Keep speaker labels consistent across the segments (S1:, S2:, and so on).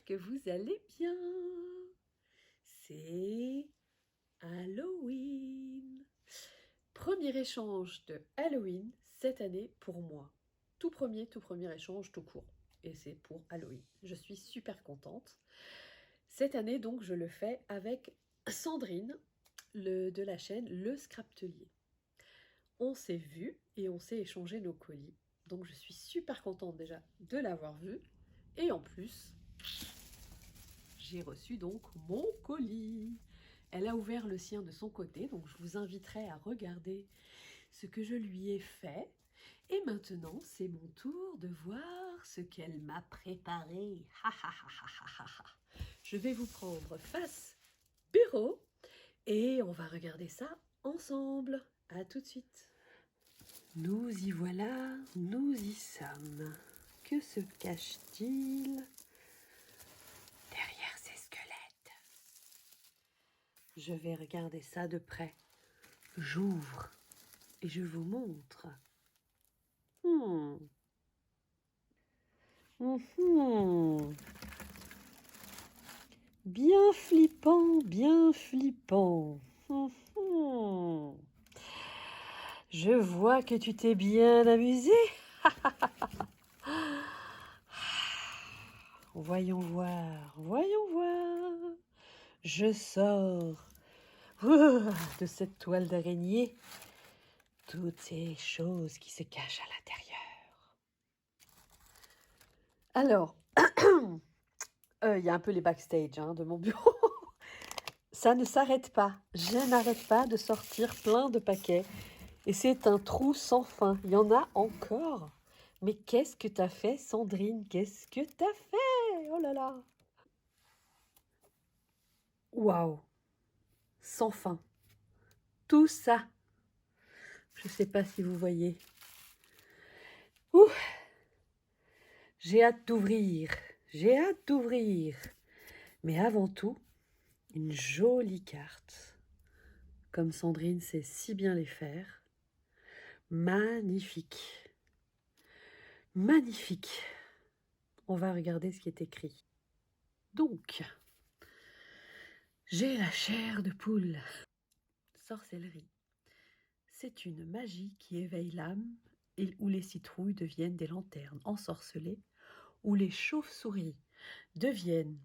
S1: que vous allez bien. C'est Halloween. Premier échange de Halloween cette année pour moi. Tout premier échange tout court. Et c'est pour Halloween. Je suis super contente. Cette année, donc, je le fais avec Sandrine de la chaîne Le Scraptelier. On s'est vu et on s'est échangé nos colis. Donc, je suis super contente déjà de l'avoir vu. Et en plus, j'ai reçu donc mon colis. Elle a ouvert le sien de son côté, donc je vous inviterai à regarder ce que je lui ai fait. Et maintenant, c'est mon tour de voir ce qu'elle m'a préparé. Je vais vous prendre face bureau et on va regarder ça ensemble. À tout de suite. Nous y voilà, nous y sommes. Que se cache-t-il derrière ces squelettes? Je vais regarder ça de près. J'ouvre et je vous montre. Bien flippant, bien flippant. Je vois que tu t'es bien amusé. Voyons voir, voyons voir. Je sors de cette toile d'araignée toutes ces choses qui se cachent à l'intérieur. Alors, il y a un peu les backstage de mon bureau. Ça ne s'arrête pas. Je n'arrête pas de sortir plein de paquets. Et c'est un trou sans fin. Il y en a encore. Mais qu'est-ce que t'as fait, Sandrine? Qu'est-ce que t'as fait? Oh là là! Waouh! Sans fin. Tout ça. Je ne sais pas si vous voyez. Ouh! J'ai hâte d'ouvrir. J'ai hâte d'ouvrir. Mais avant tout, une jolie carte. Comme Sandrine sait si bien les faire. Magnifique. Magnifique. On va regarder ce qui est écrit. Donc, j'ai la chair de poule. Sorcellerie. C'est une magie qui éveille l'âme et où les citrouilles deviennent des lanternes ensorcelées, où les chauves-souris deviennent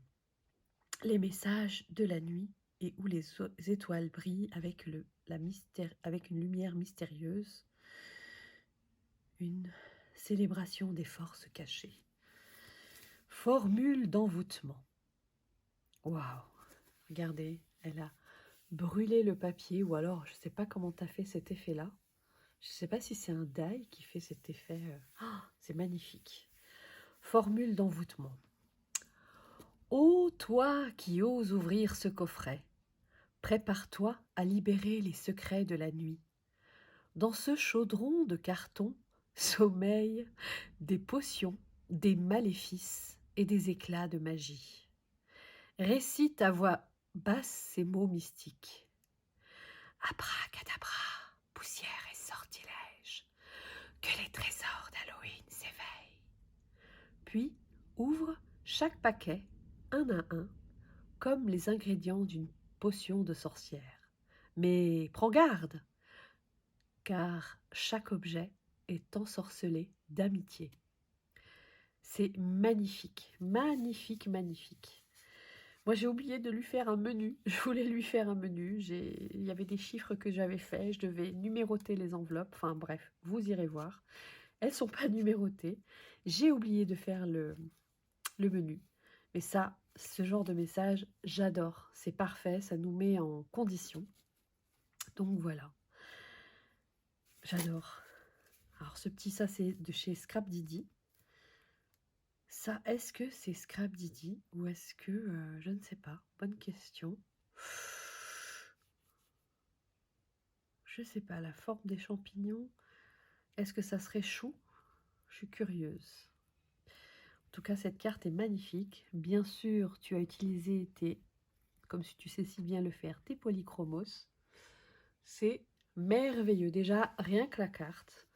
S1: les messages de la nuit et où les étoiles brillent avec, avec une lumière mystérieuse, une célébration des forces cachées. Formule d'envoûtement. Waouh! Regardez, elle a brûlé le papier, ou alors je ne sais pas comment tu as fait cet effet-là. Je ne sais pas si c'est un die qui fait cet effet. C'est magnifique. Formule d'envoûtement. Ô toi qui oses ouvrir ce coffret, prépare-toi à libérer les secrets de la nuit. Dans ce chaudron de carton sommeillent des potions, des maléfices et des éclats de magie. Récite à voix basse ces mots mystiques. Abracadabra, poussière et sortilège, que les trésors d'Halloween s'éveillent. Puis ouvre chaque paquet, un à un, comme les ingrédients d'une potion de sorcière. Mais prends garde, car chaque objet est ensorcelé d'amitié. C'est magnifique, magnifique, magnifique. Moi, j'ai oublié de lui faire un menu. Je voulais lui faire un menu. Il y avait des chiffres que j'avais faits. Je devais numéroter les enveloppes. Enfin bref, vous irez voir. Elles ne sont pas numérotées. J'ai oublié de faire le menu. Mais ça, ce genre de message, j'adore. C'est parfait. Ça nous met en condition. Donc voilà. J'adore. Alors ce petit, ça c'est de chez Scrap Didi. Ça, est-ce que c'est Scrap Didi ou est-ce que... je ne sais pas. Bonne question. Je sais pas, la forme des champignons. Est-ce que ça serait chou? Je suis curieuse. En tout cas, cette carte est magnifique. Bien sûr, tu as utilisé comme si tu sais si bien le faire, tes polychromos. C'est merveilleux. Déjà, rien que la carte,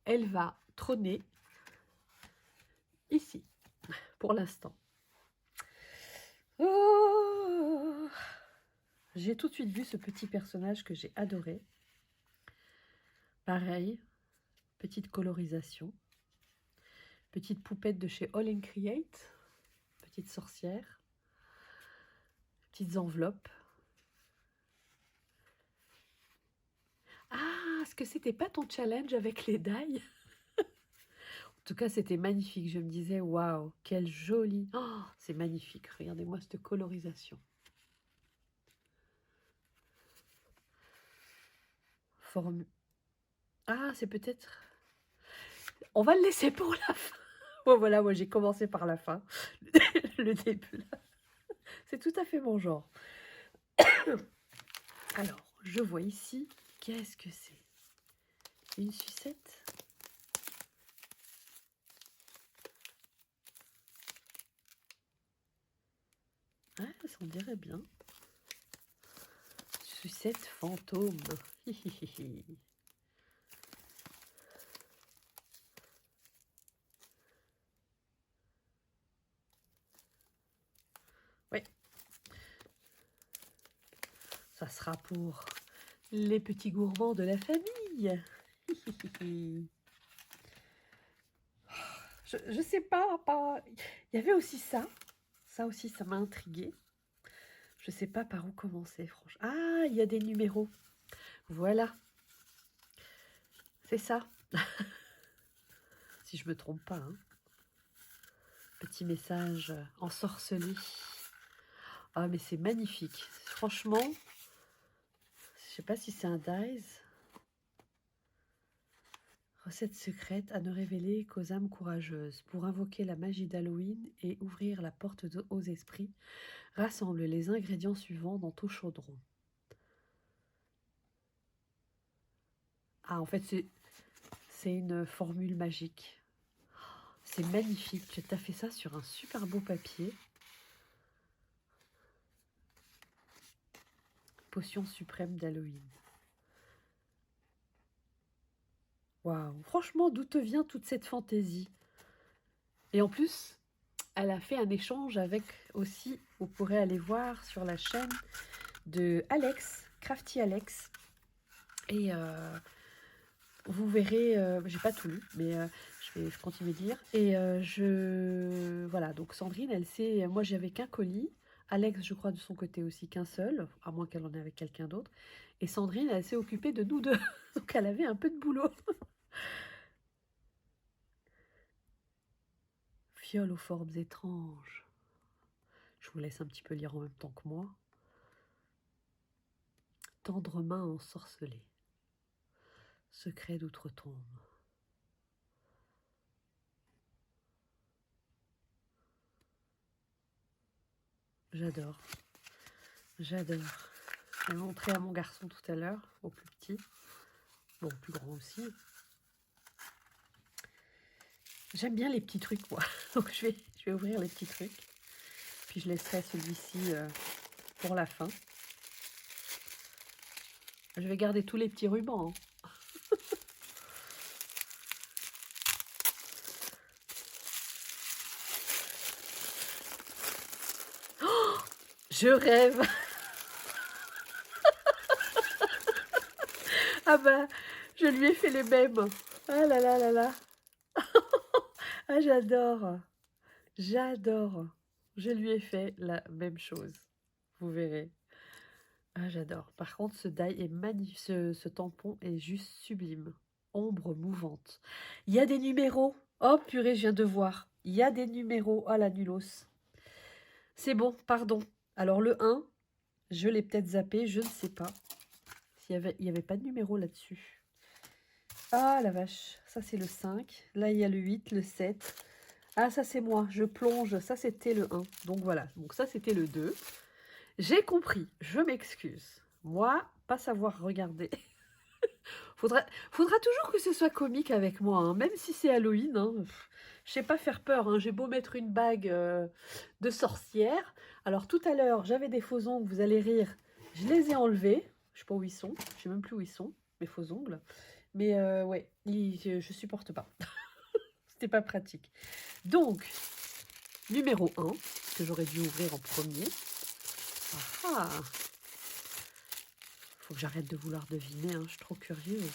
S1: elle va trôner ici, pour l'instant. J'ai tout de suite vu ce petit personnage que j'ai adoré. Pareil, petite colorisation. Petite poupette de chez All and Create. Petite sorcière. Petites enveloppes. Ah, est-ce que c'était pas ton challenge avec les die? En tout cas, c'était magnifique. Je me disais, waouh, quelle jolie. Oh, c'est magnifique. Regardez-moi cette colorisation. Ah, c'est peut-être... On va le laisser pour la fin. Bon, voilà, moi j'ai commencé par la fin. Le début, là. C'est tout à fait mon genre. Alors, je vois ici, qu'est-ce que c'est? Une sucette? Ouais, ça en dirait bien. Sucette fantôme. Oui. Ça sera pour les petits gourmands de la famille. Je sais pas. Il y avait aussi ça. Ça aussi, ça m'a intriguée. Je sais pas par où commencer, franchement. Ah, il y a des numéros. Voilà. C'est ça. Si je me trompe pas. Hein. Petit message ensorcelé. Ah, mais c'est magnifique. Franchement, je sais pas si c'est un dice. Recette secrète à ne révéler qu'aux âmes courageuses. Pour invoquer la magie d'Halloween et ouvrir la porte aux esprits, rassemble les ingrédients suivants dans ton chaudron. Ah, en fait, c'est une formule magique. C'est magnifique. Tu as fait ça sur un super beau papier. Potion suprême d'Halloween. Waouh, franchement, d'où te vient toute cette fantaisie? Et en plus, elle a fait un échange avec aussi, vous pourrez aller voir sur la chaîne de Alex, Crafty Alex. Et vous verrez, j'ai pas tout lu, mais je vais continuer de lire. Et voilà, donc Sandrine, elle sait, moi j'avais qu'un colis. Alex, je crois de son côté aussi qu'un seul, à moins qu'elle en ait avec quelqu'un d'autre. Et Sandrine, elle s'est occupée de nous deux. Donc elle avait un peu de boulot. Fiole aux formes étranges. Je vous laisse un petit peu lire en même temps que moi. Tendre main ensorcelée. Secret d'outre-tombe. J'adore. J'adore. J'ai montré à mon garçon tout à l'heure, au plus petit. Bon, au plus grand aussi. J'aime bien les petits trucs, moi. Donc je vais ouvrir les petits trucs. Puis je laisserai celui-ci pour la fin. Je vais garder tous les petits rubans. Hein. Oh, je rêve. Ah bah, je lui ai fait les mêmes. Ah là là là là. Ah, j'adore. J'adore. Je lui ai fait la même chose. Vous verrez. Ah, j'adore. Par contre, ce die est magnifique. Ce tampon est juste sublime. Ombre mouvante. Il y a des numéros. Oh, purée, je viens de voir. Il y a des numéros. Ah, la nulos. C'est bon, pardon. Alors, le 1, je l'ai peut-être zappé. Je ne sais pas. Il y avait pas de numéro là-dessus. Ah, la vache. Ça, c'est le 5. Là, il y a le 8, le 7. Ah, ça, c'est moi. Je plonge. Ça, c'était le 1. Donc, voilà. Donc, ça, c'était le 2. J'ai compris, je m'excuse. Moi, pas savoir regarder. faudra toujours que ce soit comique avec moi, hein, même si c'est Halloween. Hein. Je sais pas faire peur, hein. J'ai beau mettre une bague de sorcière. Alors tout à l'heure, j'avais des faux ongles, vous allez rire. Je les ai enlevés. Je sais pas où ils sont. Je sais même plus où ils sont, mes faux ongles. Mais ouais, je supporte pas. C'était pas pratique. Donc, numéro 1, que j'aurais dû ouvrir en premier. Ah, Faut que j'arrête de vouloir deviner, hein, je suis trop curieuse.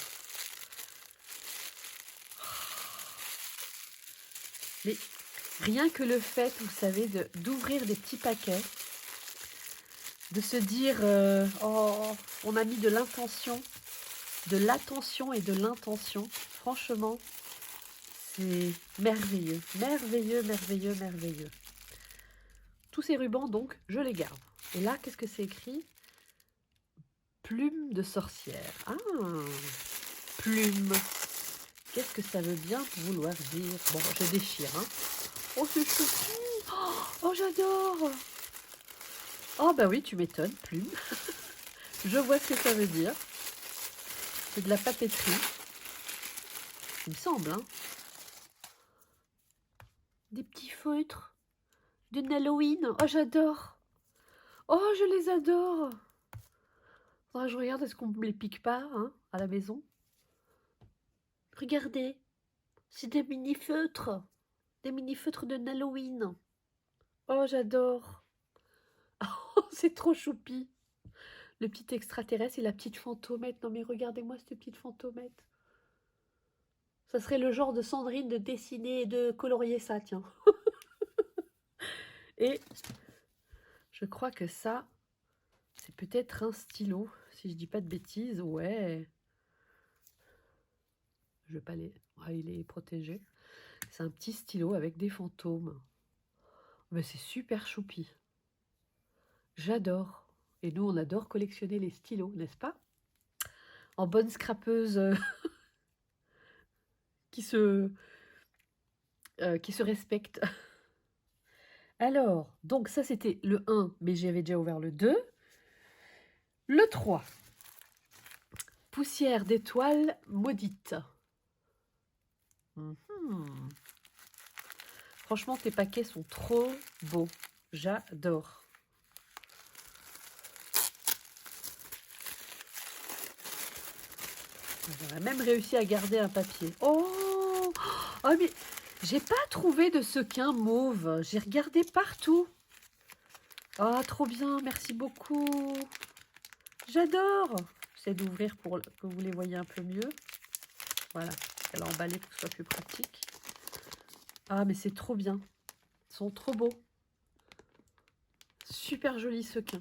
S1: Mais rien que le fait, vous savez, d'ouvrir des petits paquets, de se dire, oh, on a mis de l'intention, de l'attention et de l'intention. Franchement, c'est merveilleux, merveilleux, merveilleux, merveilleux. Tous ces rubans, donc, je les garde. Et là, qu'est-ce que c'est écrit? Plume de sorcière. Ah, plume. Qu'est-ce que ça veut bien vouloir dire? Bon, je déchire, hein. Oh, c'est choupi. Oh, j'adore. Oh, bah oui, tu m'étonnes, plume. Je vois ce que ça veut dire. C'est de la papeterie. Il me semble, hein. Des petits feutres de Halloween. Oh, j'adore. Oh, je les adore. Faudra que je regarde, est-ce qu'on ne me les pique pas, hein, à la maison? Regardez, c'est des mini-feutres. Des mini-feutres de Halloween. Oh, j'adore. Oh, c'est trop choupi. Le petit extraterrestre et la petite fantomette. Non mais regardez-moi cette petite fantomette. Ça serait le genre de Sandrine de dessiner et de colorier ça, tiens. Et je crois que ça, c'est peut-être un stylo, si je dis pas de bêtises. Ouais. Je vais pas les... Ah, il est protégé. C'est un petit stylo avec des fantômes. Mais c'est super choupi. J'adore. Et nous, on adore collectionner les stylos, n'est-ce pas? En bonne scrapeuse qui se respecte. Alors, donc ça c'était le 1, mais j'avais déjà ouvert le 2. Le 3. Poussière d'étoiles maudite. Franchement, tes paquets sont trop beaux. J'adore. J'aurais même réussi à garder un papier. Oh, oh mais j'ai pas trouvé de sequin mauve. J'ai regardé partout. Oh, trop bien. Merci beaucoup. J'adore. J'essaie d'ouvrir pour que vous les voyez un peu mieux. Voilà. Elle a emballé pour que ce soit plus pratique. Ah, mais c'est trop bien. Ils sont trop beaux. Super joli sequin.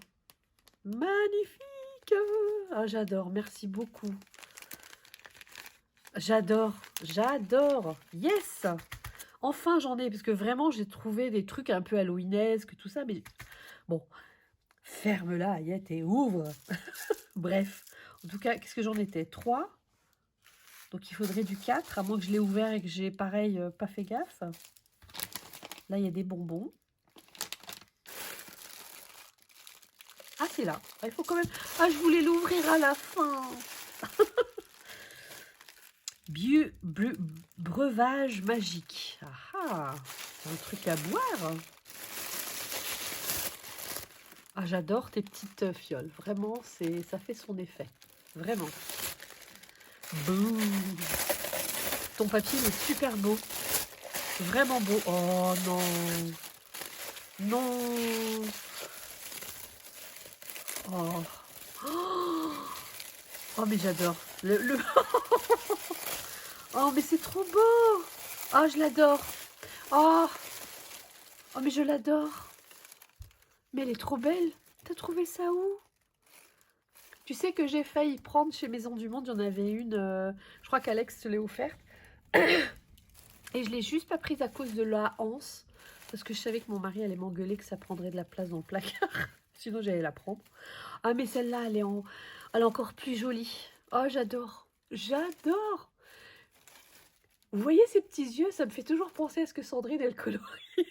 S1: Magnifique. Ah, j'adore. Merci beaucoup. J'adore. J'adore. Yes. Enfin, j'en ai. Parce que vraiment, j'ai trouvé des trucs un peu halloweenesques, tout ça. Mais bon, ferme-la, Ayette, et ouvre. Bref. En tout cas, qu'est-ce que j'en étais? 3. Donc, il faudrait du 4, à moins que je l'ai ouvert et que j'ai, pareil, pas fait gaffe. Là, il y a des bonbons. Ah, c'est là. Il faut quand même... Ah, je voulais l'ouvrir à la fin. Breuvage magique. Ah ah, c'est un truc à boire. Ah, j'adore tes petites fioles. Vraiment, ça fait son effet. Vraiment. Boum. Ton papier est super beau. Vraiment beau. Oh non. Non. Oh. Oh, mais j'adore. Oh, mais c'est trop beau. Oh, je l'adore. Oh. Oh, mais je l'adore. Mais elle est trop belle. T'as trouvé ça où? Tu sais que j'ai failli prendre chez Maison du Monde. Il y en avait une. Je crois qu'Alex te l'ait offerte. Et je l'ai juste pas prise à cause de la anse. Parce que je savais que mon mari allait m'engueuler que ça prendrait de la place dans le placard. Sinon, j'allais la prendre. Ah, mais celle-là, elle est encore plus jolie. Oh, j'adore. J'adore. Vous voyez ces petits yeux? Ça me fait toujours penser à ce que Sandrine, elle colorie.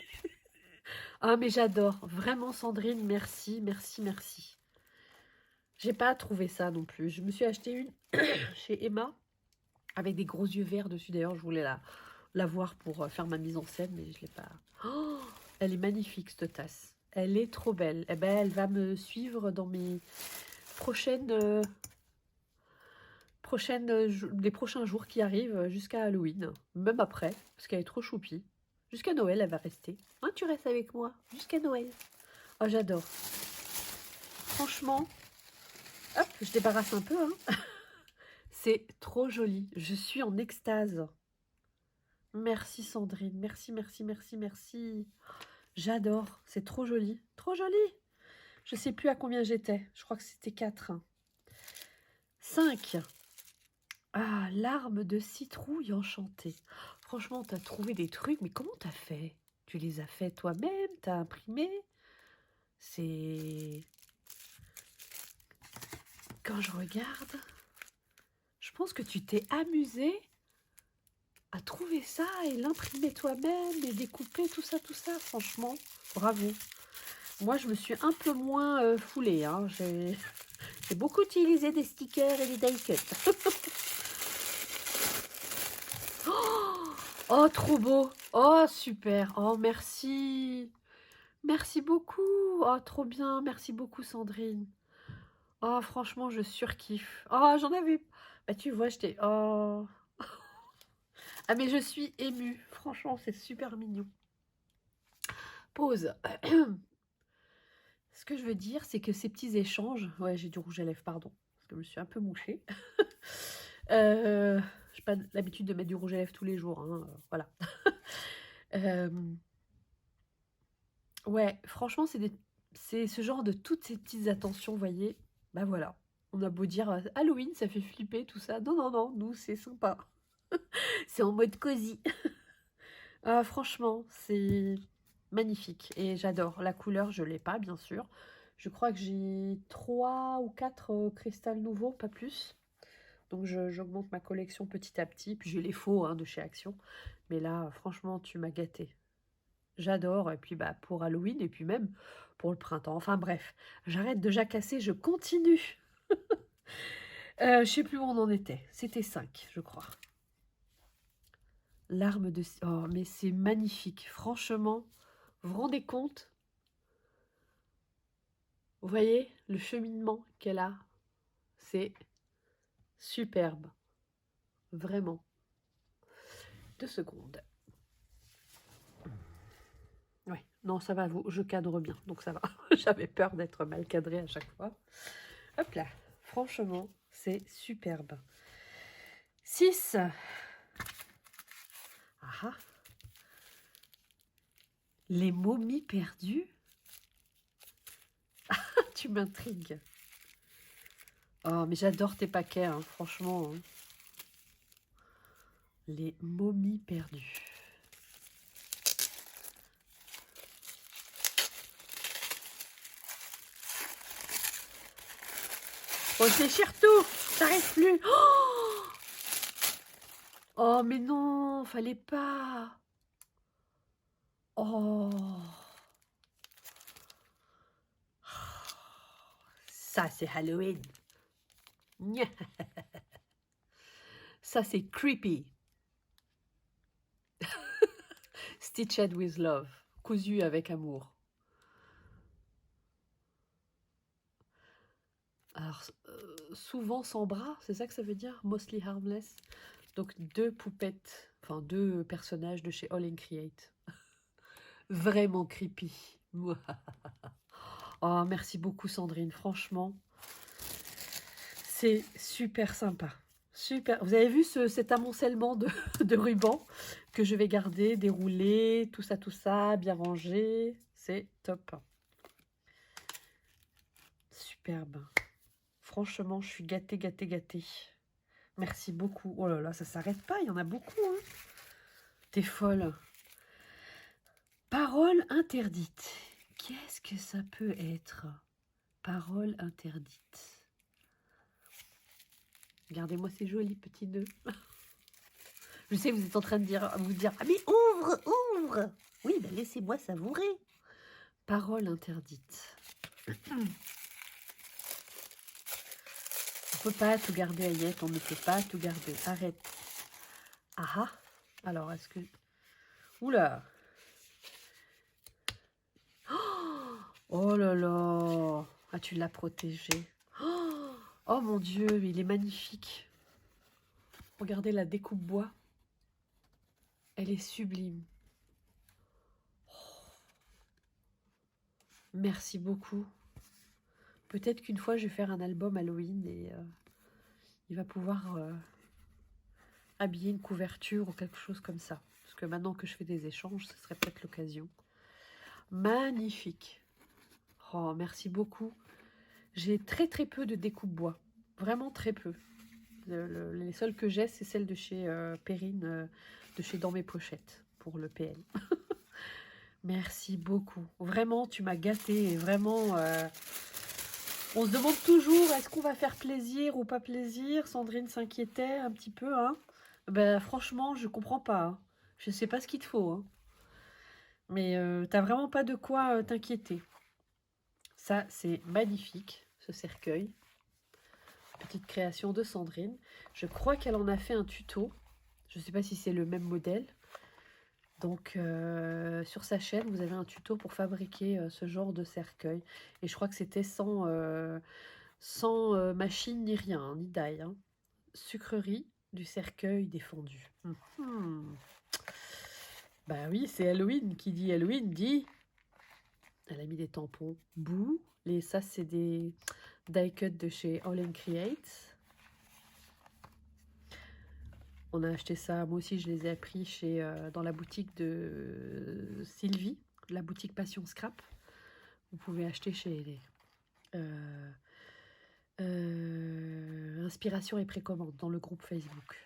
S1: Ah, mais j'adore. Vraiment, Sandrine, merci, merci, merci. J'ai pas trouvé ça non plus. Je me suis acheté une chez Emma avec des gros yeux verts dessus. D'ailleurs, je voulais la voir pour faire ma mise en scène, mais je l'ai pas. Oh, elle est magnifique, cette tasse. Elle est trop belle. Eh ben, elle va me suivre dans mes les prochains jours qui arrivent jusqu'à Halloween. Même après, parce qu'elle est trop choupie. Jusqu'à Noël, elle va rester. Hein, tu restes avec moi jusqu'à Noël. Oh, j'adore. Franchement, Hop, je débarrasse un peu, hein. C'est trop joli. Je suis en extase. Merci Sandrine. Merci, merci, merci, merci. J'adore. C'est trop joli. Trop joli. Je sais plus à combien j'étais. Je crois que c'était 4. 5. Ah, larmes de citrouille enchantée. Franchement, t'as trouvé des trucs, mais comment t'as fait? Tu les as fait toi-même? T'as imprimé? C'est... Quand je regarde, je pense que tu t'es amusé à trouver ça et l'imprimer toi-même et découper tout ça, franchement, bravo. Moi, je me suis un peu moins foulée, hein. J'ai beaucoup utilisé des stickers et des die cuts. Oh, trop beau. Oh, super. Oh, merci. Merci beaucoup. Oh, trop bien. Merci beaucoup, Sandrine. Oh, franchement, je surkiffe. Oh, j'en avais... Bah, tu vois, j'étais... Oh... Ah, mais je suis émue. Franchement, c'est super mignon. Pause. Ce que je veux dire, c'est que ces petits échanges... Ouais, j'ai du rouge à lèvres, pardon. Parce que je me suis un peu mouchée. J'ai pas l'habitude de mettre du rouge à lèvres tous les jours. Hein, voilà. Ouais, franchement, c'est ce genre de toutes ces petites attentions, vous voyez. Bah voilà. On a beau dire Halloween, ça fait flipper, tout ça. Non, non, non, nous, c'est sympa. C'est en mode cosy. Ah, franchement, c'est magnifique. Et j'adore. La couleur, je l'ai pas, bien sûr. Je crois que j'ai 3 ou 4 cristals nouveaux, pas plus. Donc j'augmente ma collection petit à petit. Puis j'ai les faux hein, de chez Action. Mais là, franchement, tu m'as gâté. J'adore. Et puis bah, pour Halloween, et puis même pour le printemps. Enfin bref, j'arrête de jacasser, je continue. Je sais plus où on en était. C'était 5, je crois. Larmes de... Oh, mais c'est magnifique. Franchement, vous vous rendez compte? Vous voyez le cheminement qu'elle a? C'est superbe. Vraiment. 2 secondes. Ouais, non, ça va, je cadre bien, donc ça va. J'avais peur d'être mal cadrée à chaque fois. Hop là, franchement, c'est superbe. 6. Ah ah. Les momies perdues. Tu m'intrigues. Oh, mais j'adore tes paquets, hein, franchement. Hein. Les momies perdues. Réfléchir tout, j'arrive plus. Oh, oh, mais non, fallait pas. Oh, ça c'est Halloween. Ça c'est creepy. Stitched with love, cousu avec amour. Alors, souvent sans bras, c'est ça que ça veut dire? Mostly harmless. Donc 2 poupettes, enfin 2 personnages de chez All and Create. Vraiment creepy. Oh, merci beaucoup Sandrine, franchement. C'est super sympa. Super. Vous avez vu cet amoncellement de rubans que je vais garder, dérouler, tout ça, bien rangé. C'est top. Superbe. Franchement, je suis gâtée, gâtée, gâtée. Merci beaucoup. Oh là là, ça s'arrête pas, il y en a beaucoup. Hein. T'es folle. Parole interdite. Qu'est-ce que ça peut être? Parole interdite. Regardez-moi ces jolis petits nœuds. Je sais, vous êtes en train de vous dire ah mais ouvre, ouvre. Oui, ben laissez-moi savourer. Parole interdite. On ne peut pas tout garder, Ayette. On ne peut pas tout garder. Arrête. Ah ah. Alors, est-ce que... Oula. Oh là là. Ah, tu l'as protégé. Oh mon Dieu, il est magnifique. Regardez la découpe bois. Elle est sublime. Merci beaucoup. Peut-être qu'une fois, je vais faire un album Halloween et il va pouvoir habiller une couverture ou quelque chose comme ça. Parce que maintenant que je fais des échanges, ce serait peut-être l'occasion. Magnifique. Oh, merci beaucoup. J'ai très très peu de découpe bois. Vraiment très peu. Les seules que j'ai, c'est celles de chez Perrine, de chez Dans mes pochettes, pour le PL. Merci beaucoup. Vraiment, tu m'as gâtée. Vraiment, on se demande toujours, est-ce qu'on va faire plaisir ou pas plaisir? Sandrine s'inquiétait un petit peu, hein. Ben, franchement, je comprends pas, hein. Je sais pas ce qu'il te faut, hein. Mais t'as vraiment pas de quoi t'inquiéter. Ça, c'est magnifique, ce cercueil. Petite création de Sandrine. Je crois qu'elle en a fait un tuto. Je ne sais pas si c'est le même modèle. Donc, sur sa chaîne, vous avez un tuto pour fabriquer ce genre de cercueil. Et je crois que c'était sans machine ni rien, hein, ni d'ail. Hein. Sucrerie du cercueil défendu. Bah oui, c'est Halloween. Qui dit Halloween dit... Elle a mis des tampons. Bouh. Ça, c'est des die cuts de chez All Create. On a acheté ça, moi aussi je les ai appris dans la boutique de Sylvie, la boutique Passion Scrap. Vous pouvez acheter chez Inspiration et Précommande dans le groupe Facebook.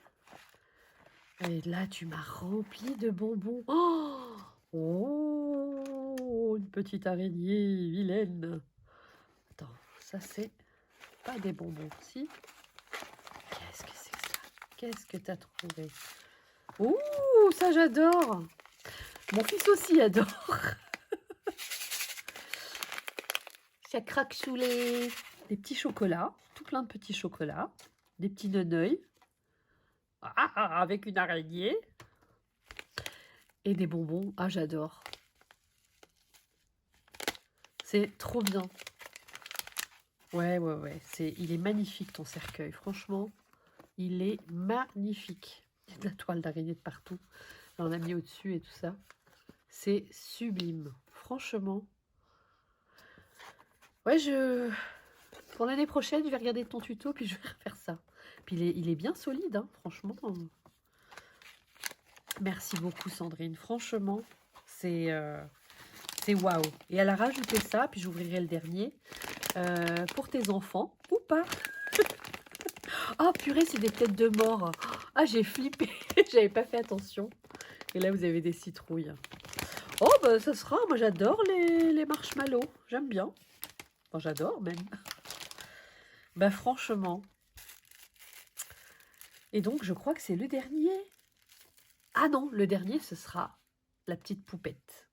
S1: Et là, tu m'as rempli de bonbons. Oh, une petite araignée vilaine. Attends, ça c'est pas des bonbons, si? Qu'est-ce que c'est que ça? Qu'est-ce que t'as trouvé? Ouh, ça j'adore. Mon fils aussi adore. Ça craque sous les... Des petits chocolats, tout plein de petits chocolats. Des petits neneuils. Avec une araignée. Et des bonbons. Ah, j'adore. C'est trop bien. Ouais. Il est magnifique ton cercueil. Franchement, il est magnifique. Il y a de la toile d'araignée de partout. Là, on a mis au-dessus et tout ça. C'est sublime. Franchement. Ouais, pour l'année prochaine, je vais regarder ton tuto, puis je vais refaire ça. Puis il est bien solide, hein, franchement. Merci beaucoup, Sandrine. Franchement, c'est waouh. Et elle a rajouté ça, puis j'ouvrirai le dernier, pour tes enfants, ou pas. Oh, purée, c'est des têtes de mort. Ah, j'ai flippé. J'avais pas fait attention. Et là, vous avez des citrouilles. Oh, bah, ça sera... Moi, j'adore les marshmallows. J'aime bien. Enfin, j'adore, même. Bah, franchement. Et donc, je crois que c'est le dernier. Ah non, le dernier, ce sera la petite poupette.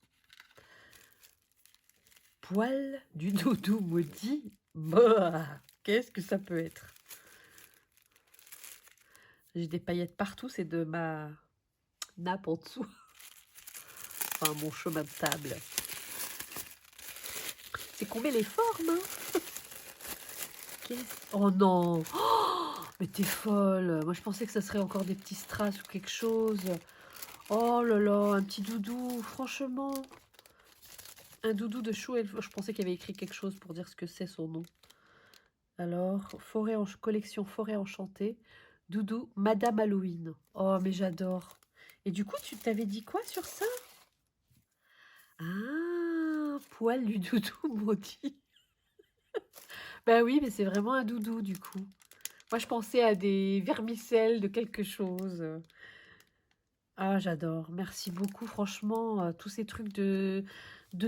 S1: Poil du doudou maudit. Bah, qu'est-ce que ça peut être? J'ai des paillettes partout, c'est de ma nappe en dessous. Enfin, mon chemin de table. C'est qu'on met les formes, hein. Oh non! Oh, mais t'es folle! Moi, je pensais que ça serait encore des petits strass ou quelque chose. Oh là là, un petit doudou, franchement. Un doudou de chou. Je pensais qu'il y avait écrit quelque chose pour dire ce que c'est son nom. Alors, collection Forêt Enchantée. Doudou, Madame Halloween. Oh, mais j'adore. Et du coup, tu t'avais dit quoi sur ça? Ah, poil du doudou maudit. Ben oui, mais c'est vraiment un doudou, du coup. Moi, je pensais à des vermicelles de quelque chose. Ah, j'adore. Merci beaucoup, franchement. Tous ces trucs de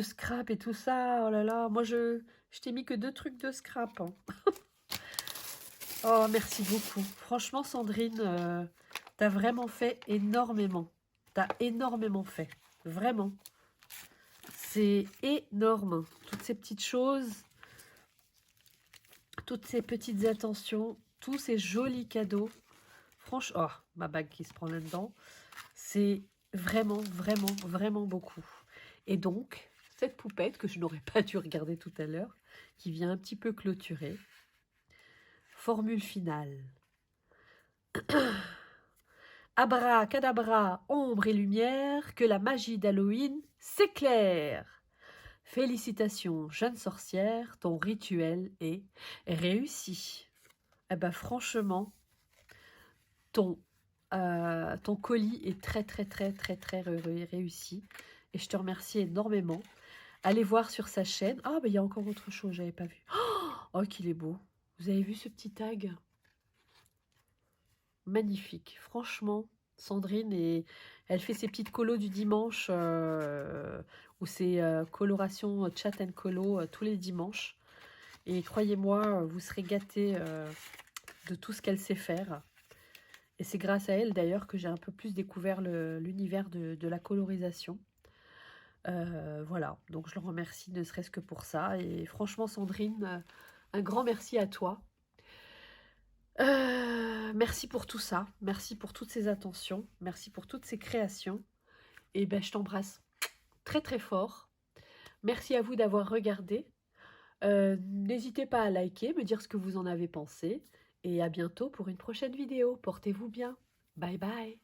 S1: scrap et tout ça. Oh là là, moi, je t'ai mis que 2 trucs de scrap. Hein. Oh, merci beaucoup. Franchement, Sandrine, t'as vraiment fait énormément. T'as énormément fait. Vraiment. C'est énorme. Toutes ces petites choses, toutes ces petites attentions, tous ces jolis cadeaux. Franchement, oh, ma bague qui se prend là-dedans. C'est vraiment, vraiment, vraiment beaucoup. Et donc, cette poupette que je n'aurais pas dû regarder tout à l'heure, qui vient un petit peu clôturer. Formule finale. Abracadabra, ombre et lumière, que la magie d'Halloween s'éclaire. Félicitations, jeune sorcière, ton rituel est réussi. Eh ben franchement, ton, ton colis est très très très très très réussi. Et je te remercie énormément. Allez voir sur sa chaîne. Ah, ben il y a encore autre chose, j'avais pas vu. Oh, qu'il est beau. Vous avez vu ce petit tag? Magnifique. Franchement, Sandrine, elle fait ses petites colos du dimanche, ou ses colorations chat and colo tous les dimanches. Et croyez-moi, vous serez gâtés de tout ce qu'elle sait faire. Et c'est grâce à elle d'ailleurs que j'ai un peu plus découvert l'univers de la colorisation. Voilà, donc je le remercie ne serait-ce que pour ça. Et franchement, Sandrine, un grand merci à toi. Merci pour tout ça, merci pour toutes ces attentions, merci pour toutes ces créations. Et ben, je t'embrasse très très fort. Merci à vous d'avoir regardé. N'hésitez pas à liker, me dire ce que vous en avez pensé. Et à bientôt pour une prochaine vidéo. Portez-vous bien. Bye bye.